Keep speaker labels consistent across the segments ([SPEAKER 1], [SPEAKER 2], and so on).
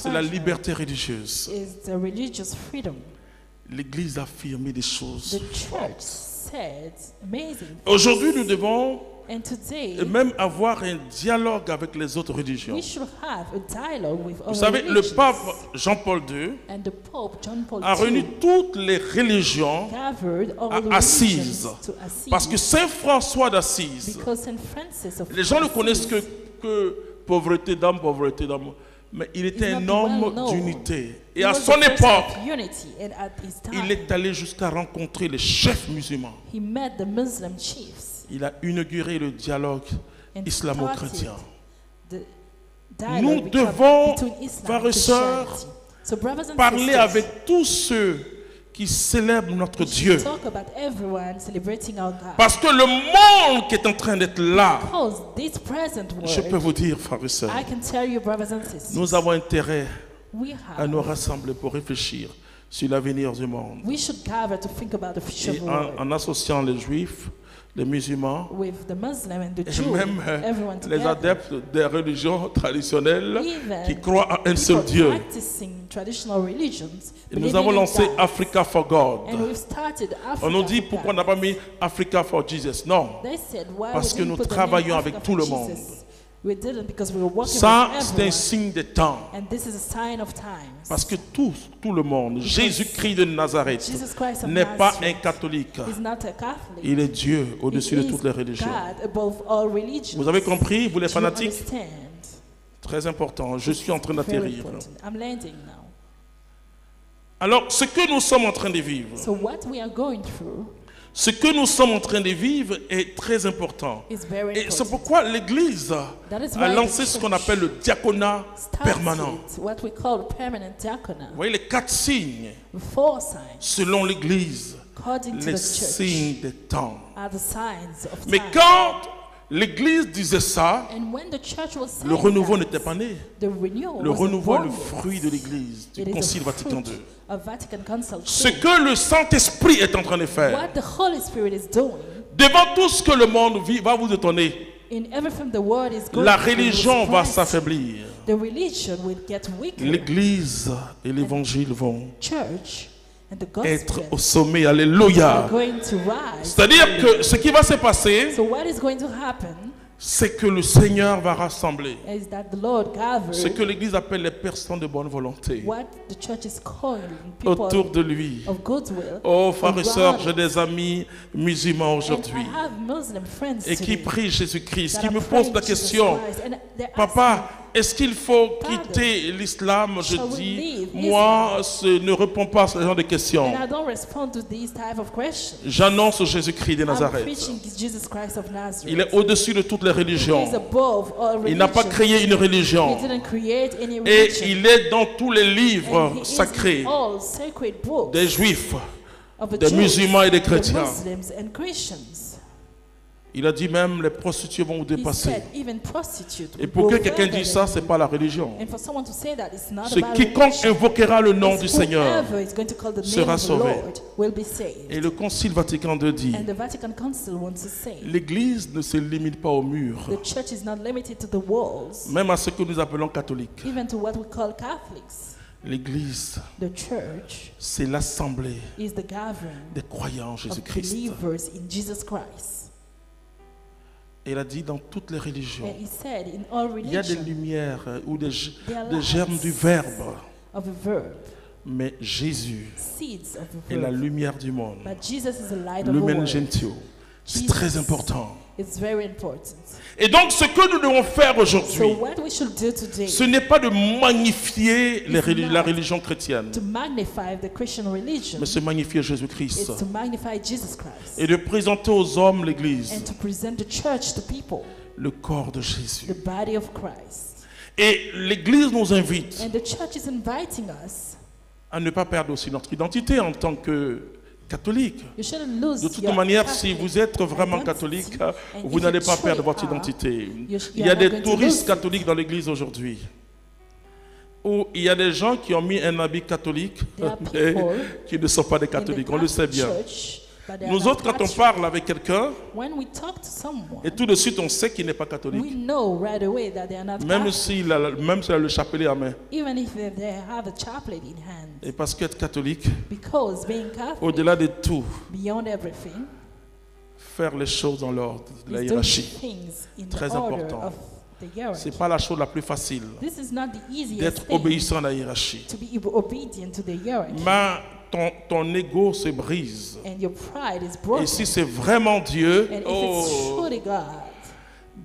[SPEAKER 1] c'est la liberté religieuse.
[SPEAKER 2] is the religious freedom.
[SPEAKER 1] L'Église a affirmé des
[SPEAKER 2] The
[SPEAKER 1] choses
[SPEAKER 2] church
[SPEAKER 1] fortes.
[SPEAKER 2] said amazing
[SPEAKER 1] Aujourd'hui, nous
[SPEAKER 2] things.
[SPEAKER 1] devons
[SPEAKER 2] And today,
[SPEAKER 1] même avoir un dialogue avec les autres religions.
[SPEAKER 2] we should have a dialogue with
[SPEAKER 1] Vous
[SPEAKER 2] other
[SPEAKER 1] savez, le
[SPEAKER 2] religions.
[SPEAKER 1] pape Jean-Paul II
[SPEAKER 2] And the Pope John Paul
[SPEAKER 1] a réuni
[SPEAKER 2] II
[SPEAKER 1] toutes les religions
[SPEAKER 2] gathered all
[SPEAKER 1] à
[SPEAKER 2] the
[SPEAKER 1] Assise.
[SPEAKER 2] religions to Assise.
[SPEAKER 1] Parce que Saint François d'Assise,
[SPEAKER 2] Because Saint Francis of
[SPEAKER 1] les gens ne connaissent
[SPEAKER 2] Assisi
[SPEAKER 1] que pauvreté d'âme, mais il était
[SPEAKER 2] is
[SPEAKER 1] un
[SPEAKER 2] not well
[SPEAKER 1] homme
[SPEAKER 2] known.
[SPEAKER 1] d'unité. Et
[SPEAKER 2] He
[SPEAKER 1] à
[SPEAKER 2] was
[SPEAKER 1] son
[SPEAKER 2] a person
[SPEAKER 1] époque,
[SPEAKER 2] of unity, and at his time,
[SPEAKER 1] il est allé jusqu'à rencontrer les chefs musulmans.
[SPEAKER 2] he met the Muslim chiefs
[SPEAKER 1] Il a inauguré le dialogue
[SPEAKER 2] and
[SPEAKER 1] islamo-chrétien.
[SPEAKER 2] started the dialogue
[SPEAKER 1] Nous
[SPEAKER 2] between
[SPEAKER 1] devons,
[SPEAKER 2] Islam
[SPEAKER 1] frères
[SPEAKER 2] and
[SPEAKER 1] et sœurs,
[SPEAKER 2] Christianity. So, brothers and
[SPEAKER 1] parler
[SPEAKER 2] sisters,
[SPEAKER 1] avec tous ceux qui célèbrent notre
[SPEAKER 2] we should
[SPEAKER 1] Dieu.
[SPEAKER 2] talk about everyone celebrating our God.
[SPEAKER 1] Parce que le monde qui est en train d'être là,
[SPEAKER 2] Because this present
[SPEAKER 1] je peux
[SPEAKER 2] world,
[SPEAKER 1] vous dire, frères et sœurs,
[SPEAKER 2] I can tell you, brothers and sisters,
[SPEAKER 1] nous avons intérêt
[SPEAKER 2] we
[SPEAKER 1] à nous
[SPEAKER 2] have,
[SPEAKER 1] rassembler pour réfléchir sur l'avenir du monde.
[SPEAKER 2] we should gather to think about the future
[SPEAKER 1] Et
[SPEAKER 2] of the world.
[SPEAKER 1] en associant les juifs, les musulmans,
[SPEAKER 2] With the Muslim and the
[SPEAKER 1] et
[SPEAKER 2] Jew,
[SPEAKER 1] même
[SPEAKER 2] everyone
[SPEAKER 1] les
[SPEAKER 2] together.
[SPEAKER 1] adeptes des religions traditionnelles
[SPEAKER 2] Even
[SPEAKER 1] qui croient à un seul
[SPEAKER 2] people
[SPEAKER 1] Dieu.
[SPEAKER 2] practicing traditional religions,
[SPEAKER 1] Et nous
[SPEAKER 2] believing
[SPEAKER 1] avons
[SPEAKER 2] in
[SPEAKER 1] lancé
[SPEAKER 2] God.
[SPEAKER 1] Africa for God.
[SPEAKER 2] And we've started Africa
[SPEAKER 1] On nous dit
[SPEAKER 2] for
[SPEAKER 1] pourquoi on
[SPEAKER 2] God.
[SPEAKER 1] n'a pas mis Africa for Jesus. Non,
[SPEAKER 2] They said, why
[SPEAKER 1] parce
[SPEAKER 2] we
[SPEAKER 1] que
[SPEAKER 2] didn't
[SPEAKER 1] nous
[SPEAKER 2] put the name
[SPEAKER 1] travaillons
[SPEAKER 2] Africa
[SPEAKER 1] avec
[SPEAKER 2] for
[SPEAKER 1] tout le
[SPEAKER 2] Jesus?
[SPEAKER 1] monde.
[SPEAKER 2] We didn't because we were working
[SPEAKER 1] ça
[SPEAKER 2] with
[SPEAKER 1] c'est un
[SPEAKER 2] everyone.
[SPEAKER 1] signe des temps.
[SPEAKER 2] And this is a sign of times.
[SPEAKER 1] Parce que tout le monde, Jésus-Christ de Nazareth,
[SPEAKER 2] Jesus Christ of
[SPEAKER 1] n'est pas un
[SPEAKER 2] Nazareth
[SPEAKER 1] catholique.
[SPEAKER 2] is not a Catholic.
[SPEAKER 1] Il est Dieu au-dessus de
[SPEAKER 2] He is
[SPEAKER 1] toutes les religions.
[SPEAKER 2] God above all religions.
[SPEAKER 1] Vous avez compris, vous les
[SPEAKER 2] Do you
[SPEAKER 1] fanatiques?
[SPEAKER 2] understand?
[SPEAKER 1] Très important, je suis en train
[SPEAKER 2] Very
[SPEAKER 1] d'atterrir.
[SPEAKER 2] important. I'm landing now.
[SPEAKER 1] Alors, ce que nous sommes en train de vivre,
[SPEAKER 2] So what we are going through
[SPEAKER 1] ce que nous sommes en train de vivre est très important.
[SPEAKER 2] is very
[SPEAKER 1] Et c'est
[SPEAKER 2] important.
[SPEAKER 1] pourquoi l'Église
[SPEAKER 2] That is
[SPEAKER 1] a
[SPEAKER 2] why
[SPEAKER 1] lancé
[SPEAKER 2] the
[SPEAKER 1] ce qu'on
[SPEAKER 2] church
[SPEAKER 1] appelle le diaconat permanent.
[SPEAKER 2] started what we call permanent diaconate.
[SPEAKER 1] Vous voyez les 4 signes,
[SPEAKER 2] Four signs,
[SPEAKER 1] selon l'Église,
[SPEAKER 2] according to
[SPEAKER 1] les
[SPEAKER 2] the church,
[SPEAKER 1] signes des temps.
[SPEAKER 2] are the signs of
[SPEAKER 1] Mais
[SPEAKER 2] time.
[SPEAKER 1] quand l'Église disait ça,
[SPEAKER 2] And when the church was saying
[SPEAKER 1] le renouveau
[SPEAKER 2] that,
[SPEAKER 1] n'était pas né.
[SPEAKER 2] the renewal
[SPEAKER 1] Le
[SPEAKER 2] wasn't
[SPEAKER 1] renouveau est le
[SPEAKER 2] born
[SPEAKER 1] fruit
[SPEAKER 2] yet.
[SPEAKER 1] de l'Église,
[SPEAKER 2] It
[SPEAKER 1] du
[SPEAKER 2] is
[SPEAKER 1] Concile
[SPEAKER 2] a
[SPEAKER 1] Vatican
[SPEAKER 2] fruit
[SPEAKER 1] II.
[SPEAKER 2] of Vatican Council
[SPEAKER 1] Ce
[SPEAKER 2] II.
[SPEAKER 1] que le Saint-Esprit est en train de faire,
[SPEAKER 2] What the Holy Spirit is doing,
[SPEAKER 1] devant tout ce que le monde vit, va vous étonner.
[SPEAKER 2] in everything the world is going
[SPEAKER 1] La
[SPEAKER 2] through,
[SPEAKER 1] religion va
[SPEAKER 2] surprise.
[SPEAKER 1] s'affaiblir.
[SPEAKER 2] The religion will get weaker.
[SPEAKER 1] L'Église et l'Évangile vont
[SPEAKER 2] Church and the
[SPEAKER 1] être
[SPEAKER 2] gospel
[SPEAKER 1] au sommet.
[SPEAKER 2] are
[SPEAKER 1] Alléluia.
[SPEAKER 2] going to rise.
[SPEAKER 1] C'est-à-dire que ce qui va se passer,
[SPEAKER 2] So what is going to happen
[SPEAKER 1] c'est que le Seigneur va rassembler
[SPEAKER 2] is that the Lord
[SPEAKER 1] ce que
[SPEAKER 2] gathered
[SPEAKER 1] l'Église appelle les personnes de bonne volonté
[SPEAKER 2] what the church is calling people
[SPEAKER 1] autour de lui.
[SPEAKER 2] of goodwill.
[SPEAKER 1] Oh, frères et sœurs,
[SPEAKER 2] around
[SPEAKER 1] j'ai des amis musulmans
[SPEAKER 2] And
[SPEAKER 1] aujourd'hui
[SPEAKER 2] I have Muslim friends
[SPEAKER 1] et qui
[SPEAKER 2] today
[SPEAKER 1] prient Jésus-Christ,
[SPEAKER 2] that
[SPEAKER 1] qui
[SPEAKER 2] are
[SPEAKER 1] me
[SPEAKER 2] praying
[SPEAKER 1] posent la
[SPEAKER 2] Jesus
[SPEAKER 1] question,
[SPEAKER 2] Christ, and they're
[SPEAKER 1] papa, est-ce qu'il faut
[SPEAKER 2] Father,
[SPEAKER 1] quitter l'islam? Je
[SPEAKER 2] shall we
[SPEAKER 1] dis,
[SPEAKER 2] leave
[SPEAKER 1] moi, ne réponds pas à ce genre de questions.
[SPEAKER 2] And I don't respond to these type of questions.
[SPEAKER 1] J'annonce Jésus-Christ de
[SPEAKER 2] I'm
[SPEAKER 1] Nazareth.
[SPEAKER 2] preaching Jesus Christ of Nazareth.
[SPEAKER 1] Il est au-dessus de toutes les
[SPEAKER 2] He is
[SPEAKER 1] religions.
[SPEAKER 2] above all
[SPEAKER 1] Il n'a pas
[SPEAKER 2] religions.
[SPEAKER 1] créé une religion.
[SPEAKER 2] He didn't create any
[SPEAKER 1] Et
[SPEAKER 2] religion.
[SPEAKER 1] il est dans tous les
[SPEAKER 2] And
[SPEAKER 1] livres
[SPEAKER 2] he is
[SPEAKER 1] sacrés
[SPEAKER 2] in all sacred books
[SPEAKER 1] des Juifs,
[SPEAKER 2] of the
[SPEAKER 1] des
[SPEAKER 2] Jews,
[SPEAKER 1] musulmans et des
[SPEAKER 2] the
[SPEAKER 1] chrétiens.
[SPEAKER 2] Muslims and Christians.
[SPEAKER 1] Il a dit même les prostituées vont vous
[SPEAKER 2] He
[SPEAKER 1] dépasser.
[SPEAKER 2] said even prostitute
[SPEAKER 1] Et
[SPEAKER 2] will
[SPEAKER 1] pour
[SPEAKER 2] go
[SPEAKER 1] que quelqu'un
[SPEAKER 2] further
[SPEAKER 1] dise
[SPEAKER 2] than
[SPEAKER 1] ça, c'est
[SPEAKER 2] you.
[SPEAKER 1] pas la religion.
[SPEAKER 2] And for someone to say that it's not
[SPEAKER 1] C'est
[SPEAKER 2] about
[SPEAKER 1] quiconque
[SPEAKER 2] religion.
[SPEAKER 1] invoquera le nom du
[SPEAKER 2] It's
[SPEAKER 1] Seigneur.
[SPEAKER 2] whoever is going to call the
[SPEAKER 1] sera
[SPEAKER 2] name of the
[SPEAKER 1] sauvé.
[SPEAKER 2] Lord will be saved.
[SPEAKER 1] Et le Concile Vatican II dit,
[SPEAKER 2] And the Vatican Council wants to say
[SPEAKER 1] l'Église ne se limite pas au mur,
[SPEAKER 2] the church is not limited to the walls,
[SPEAKER 1] même à ce que nous appelons catholiques.
[SPEAKER 2] even to what we call Catholics.
[SPEAKER 1] L'Église,
[SPEAKER 2] The church
[SPEAKER 1] c'est l'assemblée
[SPEAKER 2] is the gathering
[SPEAKER 1] des croyants en
[SPEAKER 2] of
[SPEAKER 1] Jésus-Christ.
[SPEAKER 2] believers in Jesus Christ.
[SPEAKER 1] Et il a dit dans toutes les religions,
[SPEAKER 2] And he said in all
[SPEAKER 1] il y a des
[SPEAKER 2] religions
[SPEAKER 1] lumières ou des
[SPEAKER 2] there
[SPEAKER 1] germes
[SPEAKER 2] lies
[SPEAKER 1] du Verbe,
[SPEAKER 2] of a verb,
[SPEAKER 1] mais Jésus
[SPEAKER 2] seeds of a
[SPEAKER 1] est la
[SPEAKER 2] verb.
[SPEAKER 1] lumière du monde.
[SPEAKER 2] But Jesus is the light of the
[SPEAKER 1] Lumen
[SPEAKER 2] world.
[SPEAKER 1] Gentio. C'est
[SPEAKER 2] Jesus.
[SPEAKER 1] très important.
[SPEAKER 2] It's very important.
[SPEAKER 1] Et donc, ce que nous devons faire
[SPEAKER 2] So
[SPEAKER 1] aujourd'hui,
[SPEAKER 2] what we should do today
[SPEAKER 1] ce n'est pas de magnifier
[SPEAKER 2] It's
[SPEAKER 1] la
[SPEAKER 2] not
[SPEAKER 1] religion chrétienne,
[SPEAKER 2] to magnify the Christian religion
[SPEAKER 1] mais c'est magnifier
[SPEAKER 2] is
[SPEAKER 1] Jésus-Christ
[SPEAKER 2] to magnify Jesus Christ
[SPEAKER 1] et de présenter aux hommes l'Église,
[SPEAKER 2] and to present the church to people,
[SPEAKER 1] le corps de Jésus.
[SPEAKER 2] the body of Christ.
[SPEAKER 1] Et l'Église nous invite
[SPEAKER 2] And the church is inviting us.
[SPEAKER 1] à ne pas perdre aussi notre identité en tant que catholique.
[SPEAKER 2] You shouldn't lose
[SPEAKER 1] De toute
[SPEAKER 2] your
[SPEAKER 1] manière, si
[SPEAKER 2] Catholic
[SPEAKER 1] vous êtes vraiment
[SPEAKER 2] identity.
[SPEAKER 1] catholique,
[SPEAKER 2] And
[SPEAKER 1] vous
[SPEAKER 2] if
[SPEAKER 1] n'allez
[SPEAKER 2] you
[SPEAKER 1] pas perdre
[SPEAKER 2] truly
[SPEAKER 1] votre
[SPEAKER 2] are,
[SPEAKER 1] identité.
[SPEAKER 2] you
[SPEAKER 1] Il y a
[SPEAKER 2] are not
[SPEAKER 1] des
[SPEAKER 2] going to
[SPEAKER 1] touristes
[SPEAKER 2] lose it.
[SPEAKER 1] catholiques dans l'Église aujourd'hui. Ou il y a des gens qui ont mis un habit catholique,
[SPEAKER 2] There are
[SPEAKER 1] mais
[SPEAKER 2] people
[SPEAKER 1] qui ne sont pas des
[SPEAKER 2] in the
[SPEAKER 1] catholiques. On le sait
[SPEAKER 2] Catholic
[SPEAKER 1] bien.
[SPEAKER 2] church, but they are
[SPEAKER 1] Nous
[SPEAKER 2] not
[SPEAKER 1] autres, quand on
[SPEAKER 2] attached.
[SPEAKER 1] parle avec quelqu'un,
[SPEAKER 2] When we talk to someone,
[SPEAKER 1] et tout de suite on sait qu'il n'est pas
[SPEAKER 2] we
[SPEAKER 1] catholique,
[SPEAKER 2] know right away that they are not
[SPEAKER 1] même
[SPEAKER 2] Catholic,
[SPEAKER 1] s'il a le chapelet à main.
[SPEAKER 2] even if they have a chaplet in hand.
[SPEAKER 1] Et parce qu'être catholique,
[SPEAKER 2] Because being Catholic,
[SPEAKER 1] au-delà de tout,
[SPEAKER 2] beyond everything,
[SPEAKER 1] faire les choses dans l'ordre de la
[SPEAKER 2] is doing
[SPEAKER 1] hiérarchie,
[SPEAKER 2] things in
[SPEAKER 1] Très
[SPEAKER 2] the order
[SPEAKER 1] important.
[SPEAKER 2] of the hierarchy.
[SPEAKER 1] c'est pas la chose la plus facile
[SPEAKER 2] This is not the easiest
[SPEAKER 1] d'être
[SPEAKER 2] thing,
[SPEAKER 1] obéissant à la hiérarchie.
[SPEAKER 2] to be obedient to the hierarchy.
[SPEAKER 1] Mais ton ego se brise.
[SPEAKER 2] And your pride is broken.
[SPEAKER 1] Et si c'est vraiment Dieu,
[SPEAKER 2] And if it's
[SPEAKER 1] oh,
[SPEAKER 2] truly God,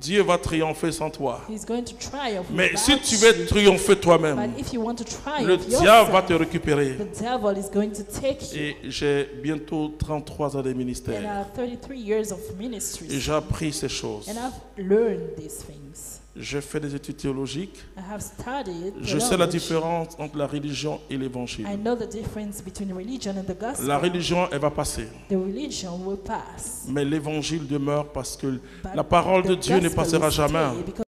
[SPEAKER 1] Dieu va triompher sans toi.
[SPEAKER 2] He's going to triumph
[SPEAKER 1] Mais
[SPEAKER 2] without
[SPEAKER 1] si tu veux
[SPEAKER 2] you.
[SPEAKER 1] triompher toi-même,
[SPEAKER 2] But if you want to
[SPEAKER 1] le
[SPEAKER 2] triumph
[SPEAKER 1] diable va te
[SPEAKER 2] yourself,
[SPEAKER 1] récupérer.
[SPEAKER 2] the devil is going to take you.
[SPEAKER 1] Et j'ai bientôt 33 ans de
[SPEAKER 2] And I
[SPEAKER 1] ministère.
[SPEAKER 2] have 33 years of
[SPEAKER 1] Et
[SPEAKER 2] ministry.
[SPEAKER 1] j'ai appris ces choses.
[SPEAKER 2] And I've learned these things.
[SPEAKER 1] J'ai fait des études théologiques.
[SPEAKER 2] I have studied
[SPEAKER 1] Je sais la
[SPEAKER 2] theology.
[SPEAKER 1] différence entre la religion et l'évangile.
[SPEAKER 2] I know the difference between religion and the gospel.
[SPEAKER 1] La religion, elle va passer.
[SPEAKER 2] The religion will pass.
[SPEAKER 1] Mais l'évangile demeure parce que
[SPEAKER 2] But
[SPEAKER 1] la parole de
[SPEAKER 2] the
[SPEAKER 1] Dieu ne
[SPEAKER 2] gospel
[SPEAKER 1] passera
[SPEAKER 2] will
[SPEAKER 1] jamais.
[SPEAKER 2] stay because